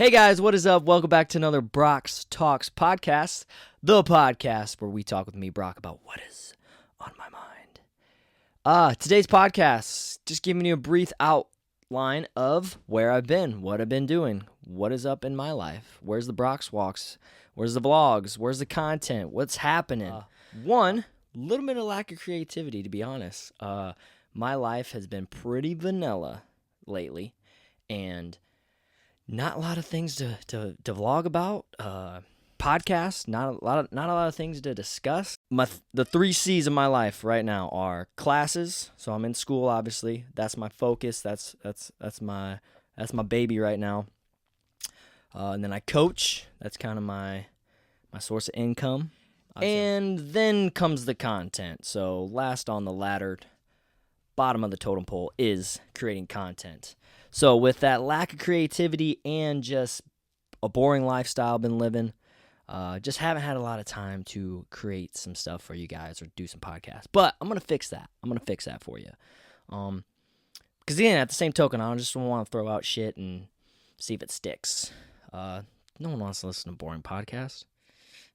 Hey guys, what is up? Welcome back to another Brock's Talks podcast, the podcast where we talk with me, Brock, about what is on my mind. Today's podcast, just giving you a brief outline of where I've been, what I've been doing, what is up in my life, where's the Brock's Walks, where's the vlogs, where's the content, what's happening. One, little bit of lack of creativity, to be honest. My life has been pretty vanilla lately, and not a lot of things to vlog about. Podcasts, not a lot of things to discuss. The 3 C's of my life right now are classes. So I'm in school, obviously. That's my focus. That's my baby right now. And then I coach. That's kind of my source of income. And then comes the content. So last on the ladder, bottom of the totem pole is creating content. So with that lack of creativity and just a boring lifestyle I've been living, just haven't had a lot of time to create some stuff for you guys or do some podcasts. But I'm going to fix that. I'm going to fix that for you. Because again, at the same token, I just don't want to throw out shit and see if it sticks. No one wants to listen to boring podcasts.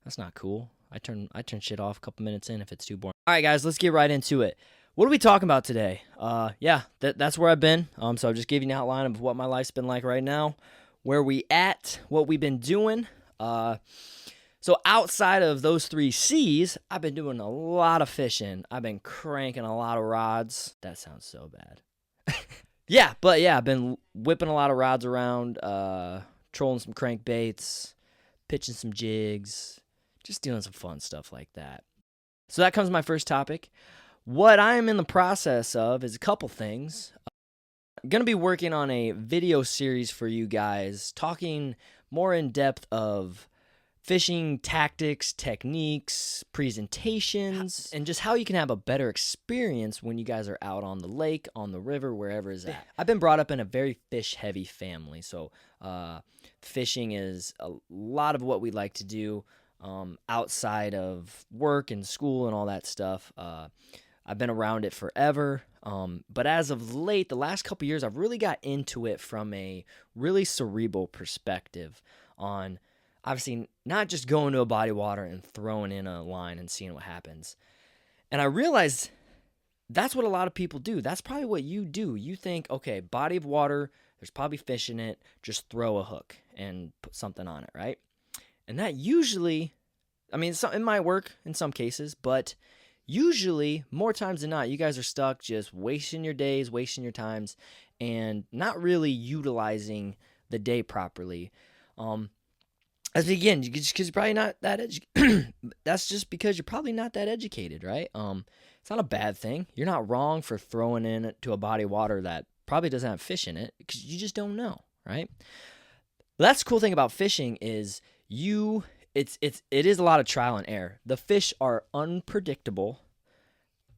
That's not cool. I turn shit off a couple minutes in if it's too boring. All right, guys, let's get right into it. What are we talking about today? That's where I've been. So I'll just give you an outline of what my life's been like right now, where we at, what we've been doing. So outside of those 3 C's, I've been doing a lot of fishing. I've been cranking a lot of rods. That sounds so bad. I've been whipping a lot of rods around, trolling some crankbaits, pitching some jigs, just doing some fun stuff like that. So that comes to my first topic. What I'm in the process of is a couple things. I'm going to be working on a video series for you guys, talking more in depth of fishing tactics, techniques, presentations, and just how you can have a better experience when you guys are out on the lake, on the river, wherever it's at. I've been brought up in a very fish-heavy family, so fishing is a lot of what we like to do outside of work and school and all that stuff. I've been around it forever, but as of late, the last couple years, I've really got into it from a really cerebral perspective on, obviously, not just going to a body of water and throwing in a line and seeing what happens. And I realized that's what a lot of people do. That's probably what you do. You think, okay, body of water, there's probably fish in it, just throw a hook and put something on it, right? And that usually, it might work in some cases, but usually, more times than not, you guys are stuck just wasting your days, wasting your times, and not really utilizing the day properly. Because you're probably not that educated. That's just because you're probably not that educated, right? It's not a bad thing. You're not wrong for throwing in to a body of water that probably doesn't have fish in it, because you just don't know, right? That's the cool thing about fishing is it is a lot of trial and error. The fish are unpredictable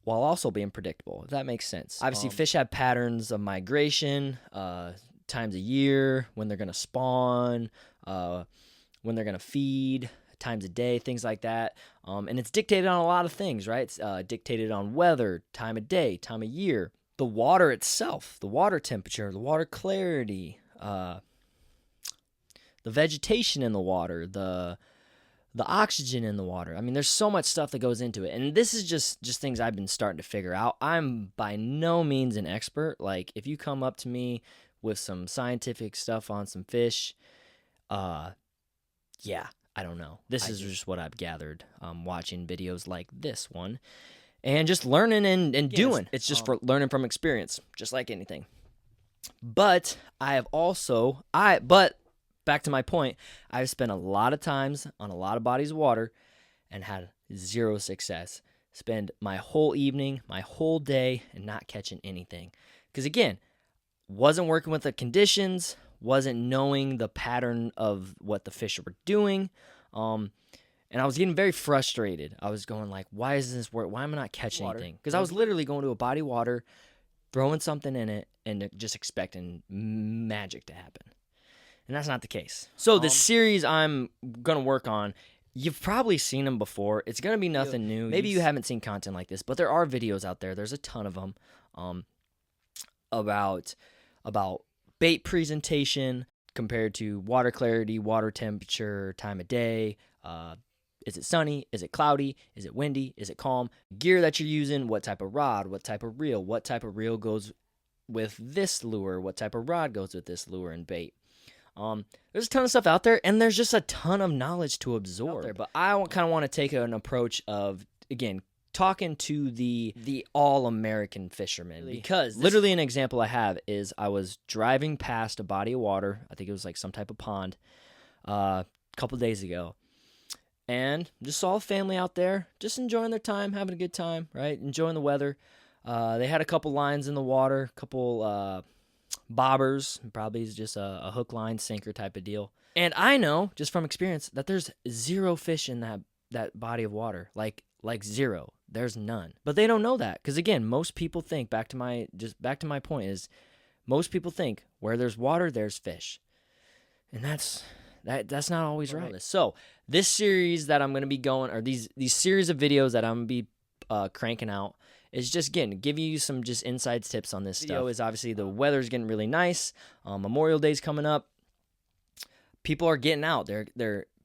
while also being predictable, if that makes sense. Obviously, fish have patterns of migration, times of year, when they're going to spawn, when they're going to feed, times of day, things like that. And it's dictated on a lot of things, right? It's dictated on weather, time of day, time of year, the water itself, the water temperature, the water clarity, the vegetation in the water, the oxygen in the water. There's so much stuff that goes into it. And this is just things I've been starting to figure out. I'm by no means an expert. Like, if you come up to me with some scientific stuff on some fish, I don't know. This is just what I've gathered watching videos like this one. And just learning and doing. It's just for learning from experience, just like anything. But back to my point, I've spent a lot of times on a lot of bodies of water and had zero success. Spend my whole evening, my whole day, and not catching anything. Because again, wasn't working with the conditions, wasn't knowing the pattern of what the fish were doing, and I was getting very frustrated. I was going like, why is this work? Why am I not catching anything? Because I was literally going to a body of water, throwing something in it, and just expecting magic to happen. And that's not the case. So the series I'm going to work on, you've probably seen them before. It's going to be nothing new. Maybe you haven't seen content like this, but there are videos out there. There's a ton of them about bait presentation, compared to water clarity, water temperature, time of day. Is it sunny? Is it cloudy? Is it windy? Is it calm? Gear that you're using, what type of rod, what type of reel goes with this lure, what type of rod goes with this lure and bait. There's a ton of stuff out there, and there's just a ton of knowledge to absorb. But I kind of want to take an approach of, again, talking to the all-American fisherman. Because literally an example I have is I was driving past a body of water. I think it was like some type of pond a couple days ago. And just saw a family out there just enjoying their time, having a good time, right? Enjoying the weather. They had a couple lines in the water, a couple bobbers, probably just a hook, line, sinker type of deal. And I know, just from experience, that there's zero fish in that body of water, like zero. There's none. But they don't know that, because again, most people think, back to my point is, most people think where there's water, there's fish, and that's not always right. So this series that I'm going to be going, or these series of videos that I'm going to be cranking out, is just, again, giving you some just inside tips on this stuff. Video is obviously the weather's getting really nice. Memorial Day's coming up. People are getting out.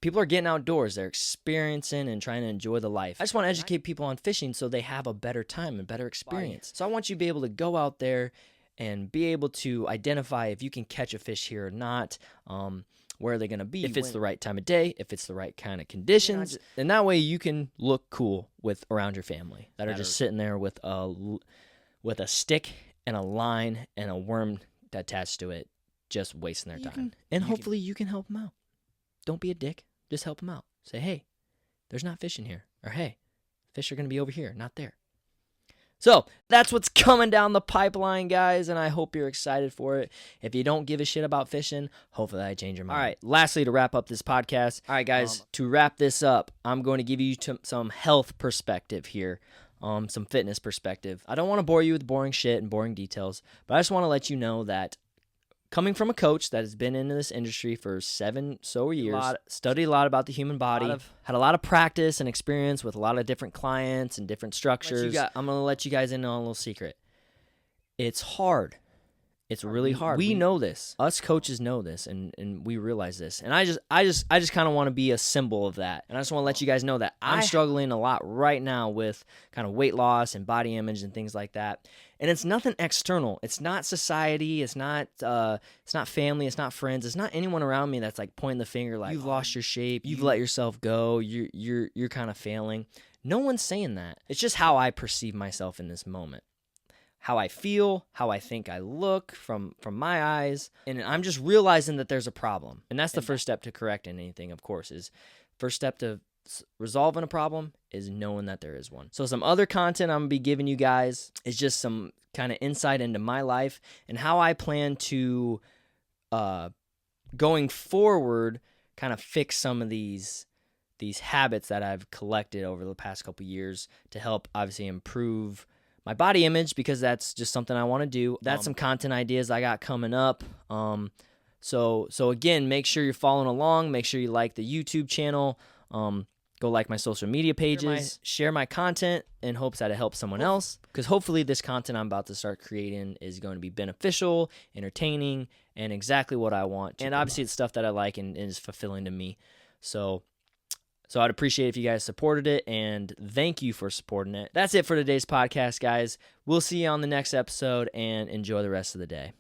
People are getting outdoors. They're experiencing and trying to enjoy the life. I just want to educate people on fishing so they have a better time and better experience. So I want you to be able to go out there and be able to identify if you can catch a fish here or not. Where are they going to be? If it's the right time of day, if it's the right kind of conditions, and that way you can look cool around your family that are just sitting there with a stick and a line and a worm attached to it, just wasting their time. And hopefully you can help them out. Don't be a dick. Just help them out. Say, hey, there's not fish in here. Or, hey, fish are going to be over here, not there. So that's what's coming down the pipeline, guys, and I hope you're excited for it. If you don't give a shit about fishing, hopefully I change your mind. All right, lastly, to wrap up this podcast. All right, guys, to wrap this up, I'm going to give you some health perspective here, some fitness perspective. I don't want to bore you with boring shit and boring details, but I just want to let you know that coming from a coach that has been in this industry for 7 years, studied a lot about the human body, had a lot of practice and experience with a lot of different clients and different structures. I'm going to let you guys in on a little secret. It's hard. It's really hard. We know this. Us coaches know this, and we realize this. And I just kind of want to be a symbol of that. And I just want to let you guys know that I'm struggling a lot right now with kind of weight loss and body image and things like that. And it's nothing external. It's not society. It's not family. It's not friends. It's not anyone around me that's like pointing the finger like, you've lost your shape. You've let yourself go. You're kind of failing. No one's saying that. It's just how I perceive myself in this moment. How I feel, how I think I look from my eyes, and I'm just realizing that there's a problem. And that's the first step to correcting anything, of course, is first step to resolving a problem is knowing that there is one. So some other content I'm going to be giving you guys is just some kind of insight into my life and how I plan to, going forward, kind of fix some of these habits that I've collected over the past couple years to help obviously improve my body image, because that's just something I want to do. That's some content ideas I got coming up. So again, make sure you're following along. Make sure you like the YouTube channel. Go like my social media pages. Share my content in hopes that it helps someone else. Because hopefully this content I'm about to start creating is going to be beneficial, entertaining, and exactly what I want. And obviously it's stuff that I like and is fulfilling to me. So I'd appreciate if you guys supported it, and thank you for supporting it. That's it for today's podcast, guys. We'll see you on the next episode, and enjoy the rest of the day.